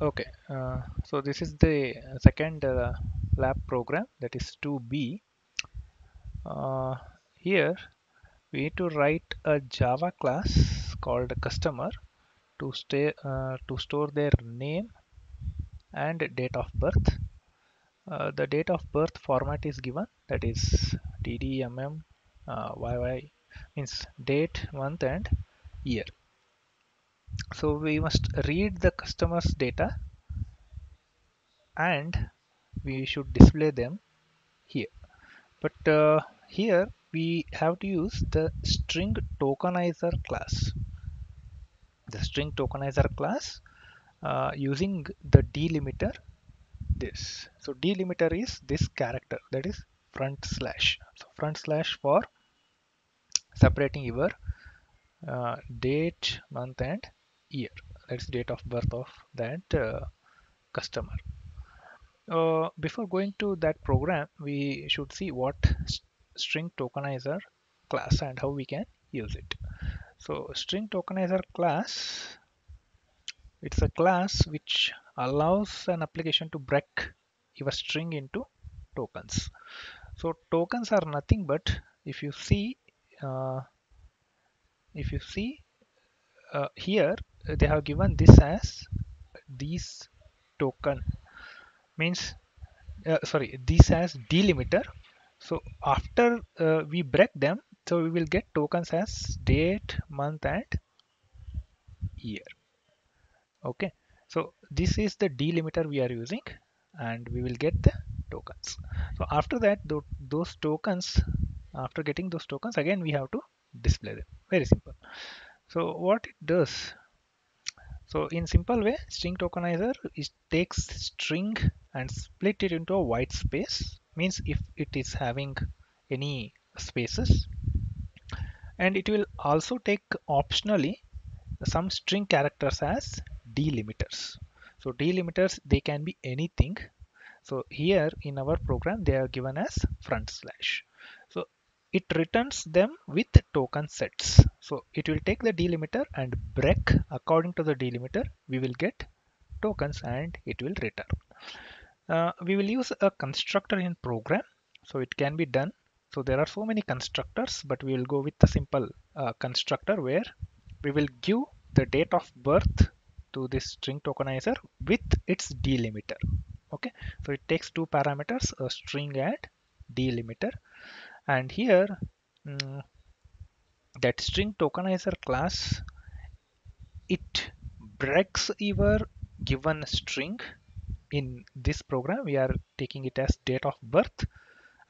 Okay, so this is the second lab program, that is 2B. Uh, Here we need to write a Java class called customer to store their name and date of birth. The date of birth format is given, that is DDMM YY, means date, month, and year. So we must read the customer's data and we should display them here. But here we have to use the string tokenizer class. The string tokenizer class using the delimiter this. So delimiter is this character, that is front slash. So front slash for separating your date, month, and year. That's date of birth of that customer. Before going to that program, we should see what string tokenizer class and how we can use it. So string tokenizer class, it's a class which allows an application to break your string into tokens. So tokens are nothing but, if you see, uh, if you see here, they have given this as these token, means sorry, this as delimiter. So after we break them, so we will get tokens as date, month, and year. Okay, so this is the delimiter we are using, and we will get the tokens. So after that, those tokens, after getting those tokens, again we have to display them. Very simple. So what it does, so in simple way, string tokenizer is takes string and split it into a white space, means if it is having any spaces, and it will also take optionally some string characters as delimiters. So delimiters, they can be anything. So here in our program, they are given as front slash. So it returns them with token sets. So it will take the delimiter and break according to the delimiter. We will get tokens and it will return. We will use a constructor in program, so it can be done. So there are so many constructors, but we will go with the simple constructor where we will give the date of birth to this string tokenizer with its delimiter. Okay, so it takes two parameters, a string and delimiter, and here mm, that string tokenizer class, it breaks your given string. In this program, we are taking it as date of birth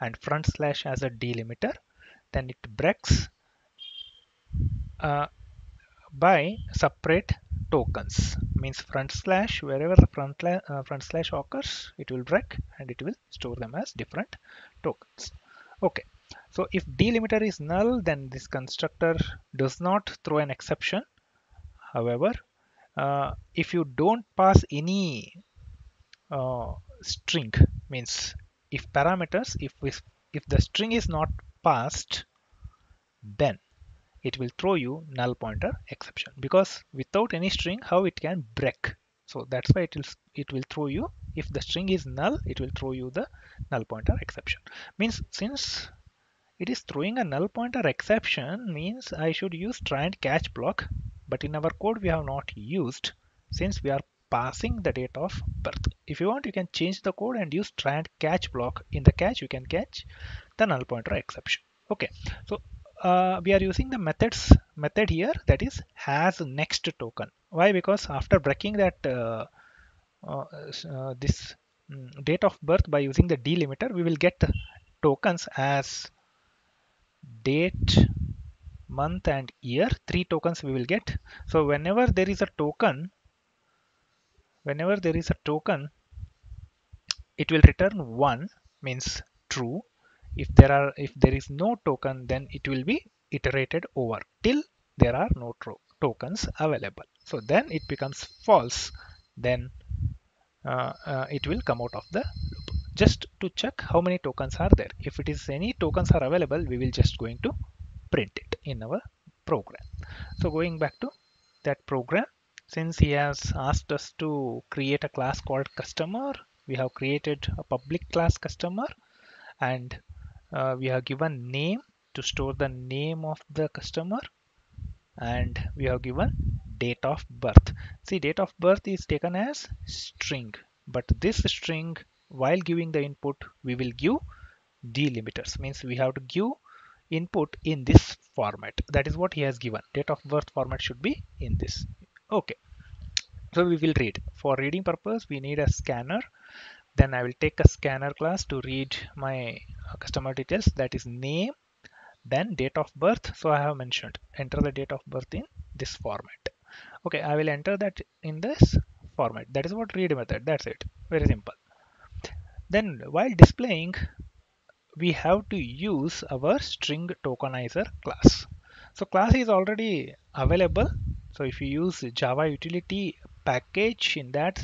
and front slash as a delimiter. Then it breaks uh, by separate tokens, means front slash, wherever the front slash occurs, it will break and it will store them as different tokens. Okay, so if delimiter is null, then this constructor does not throw an exception. However, if you don't pass any string, means if parameters, if the string is not passed, then it will throw you null pointer exception, because without any string, how it can break. So that's why it will throw you, if the string is null, it will throw you the null pointer exception. Means since it is throwing a null pointer exception, means I should use try and catch block, but in our code we have not used, since we are passing the date of birth. If you want, you can change the code and use try and catch block. In the catch, you can catch the null pointer exception. Okay, so we are using the method here, that is has next token. Why? Because after breaking that this date of birth by using the delimiter, we will get tokens as date, month, and year. Three tokens we will get. So whenever there is a token, it will return one, means true. If there is no token, then it will be iterated over till there are no tokens available. So then it becomes false. Then it will come out of the loop. Just to check how many tokens are there. If it is any tokens are available, we will just going to print it in our program. So going back to that program, Since he has asked us to create a class called customer, we have created a public class customer, and we have given name to store the name of the customer, and we have given date of birth. See, date of birth is taken as string, but this string, while giving the input, we will give delimiters. Means we have to give input in this format. That is what he has given. Date of birth format should be in this. Okay, so we will read. For reading purpose, we need a scanner. Then I will take a scanner class to read my customer details. That is name, then date of birth. So I have mentioned enter the date of birth in this format. Okay, I will enter that in this format. That is what read method. That's it. Very simple. Then while displaying, we have to use our string tokenizer class. So class is already available. So if you use Java utility package, in that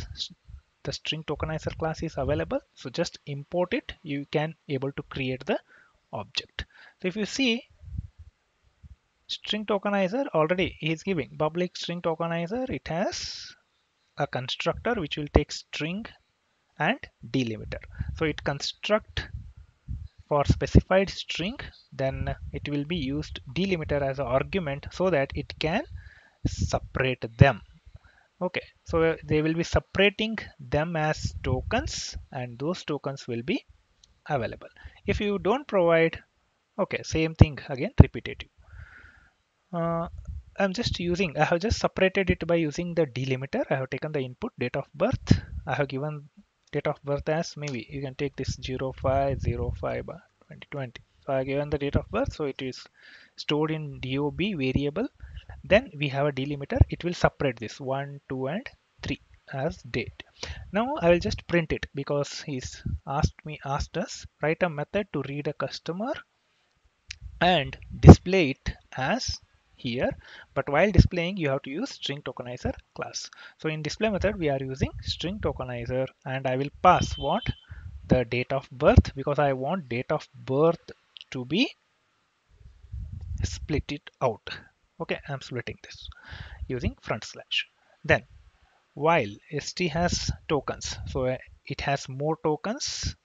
the string tokenizer class is available. So just import it. You can able to create the object. So if you see, string tokenizer already is giving public string tokenizer. It has a constructor which will take string and delimiter. So it construct for specified string, then it will be used delimiter as an argument so that it can separate them. Okay, so they will be separating them as tokens, and those tokens will be available. If you don't provide, okay, same thing again, repetitive. uh, I have just separated it by using the delimiter. I have taken the input date of birth. I have given date of birth as, maybe you can take this 0505 2020. So I have given the date of birth, so it is stored in dob variable. Then we have a delimiter. It will separate this 1 2 and 3 as date. Now I will just print it because he's asked us write a method to read a customer and display it as here. But while displaying, you have to use string tokenizer class. So in display method, we are using string tokenizer, and I will pass what, the date of birth, because I want date of birth to be split it out. Okay, I'm splitting this using front slash. Then while st has tokens, so it has more tokens.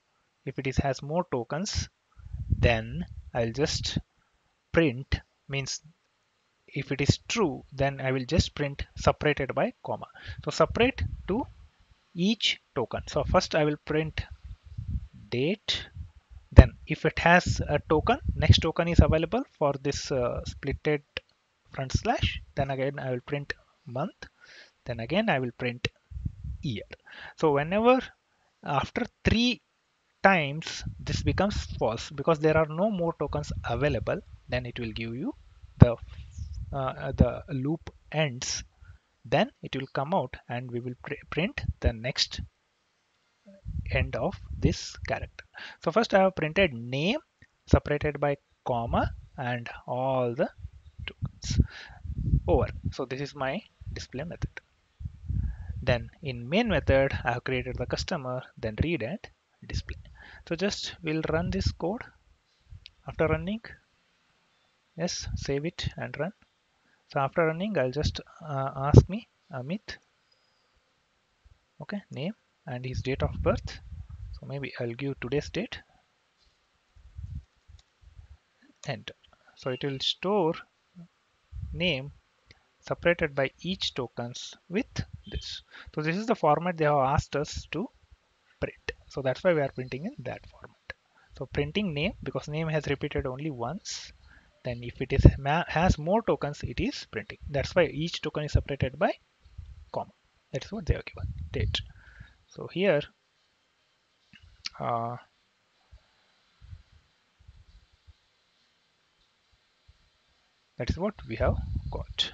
If it is has more tokens, then I'll just print, means if it is true, then I will just print separated by comma. So separate to each token. So first I will print date. Then if it has a token, next token is available for this splitted front slash. Then again I will print month. Then again I will print year. So whenever after 3 times this becomes false because there are no more tokens available, then it will give you the loop ends. Then it will come out and we will print the next end of this character. So first I have printed name separated by comma and all the tokens over. So this is my display method. Then in main method I have created the customer, then read and display. So just we'll run this code. After running, yes, save it and run. So after running, I'll just ask me Amit, okay, name and his date of birth. So maybe I'll give today's date, enter. So it will store name separated by each tokens with this. So this is the format they have asked us to print. So that's why we are printing in that format. So printing name, because name has repeated only once. Then if it is has more tokens, it is printing. That's why each token is separated by comma. That's what they are given, date. So here uh, that is what we have got.